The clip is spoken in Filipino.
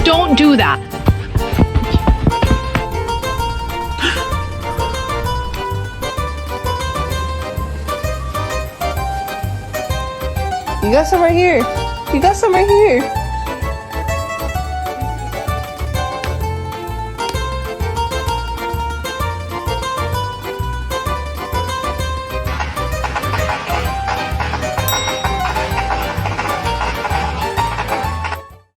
Don't do that. You got some right here. You got some right here.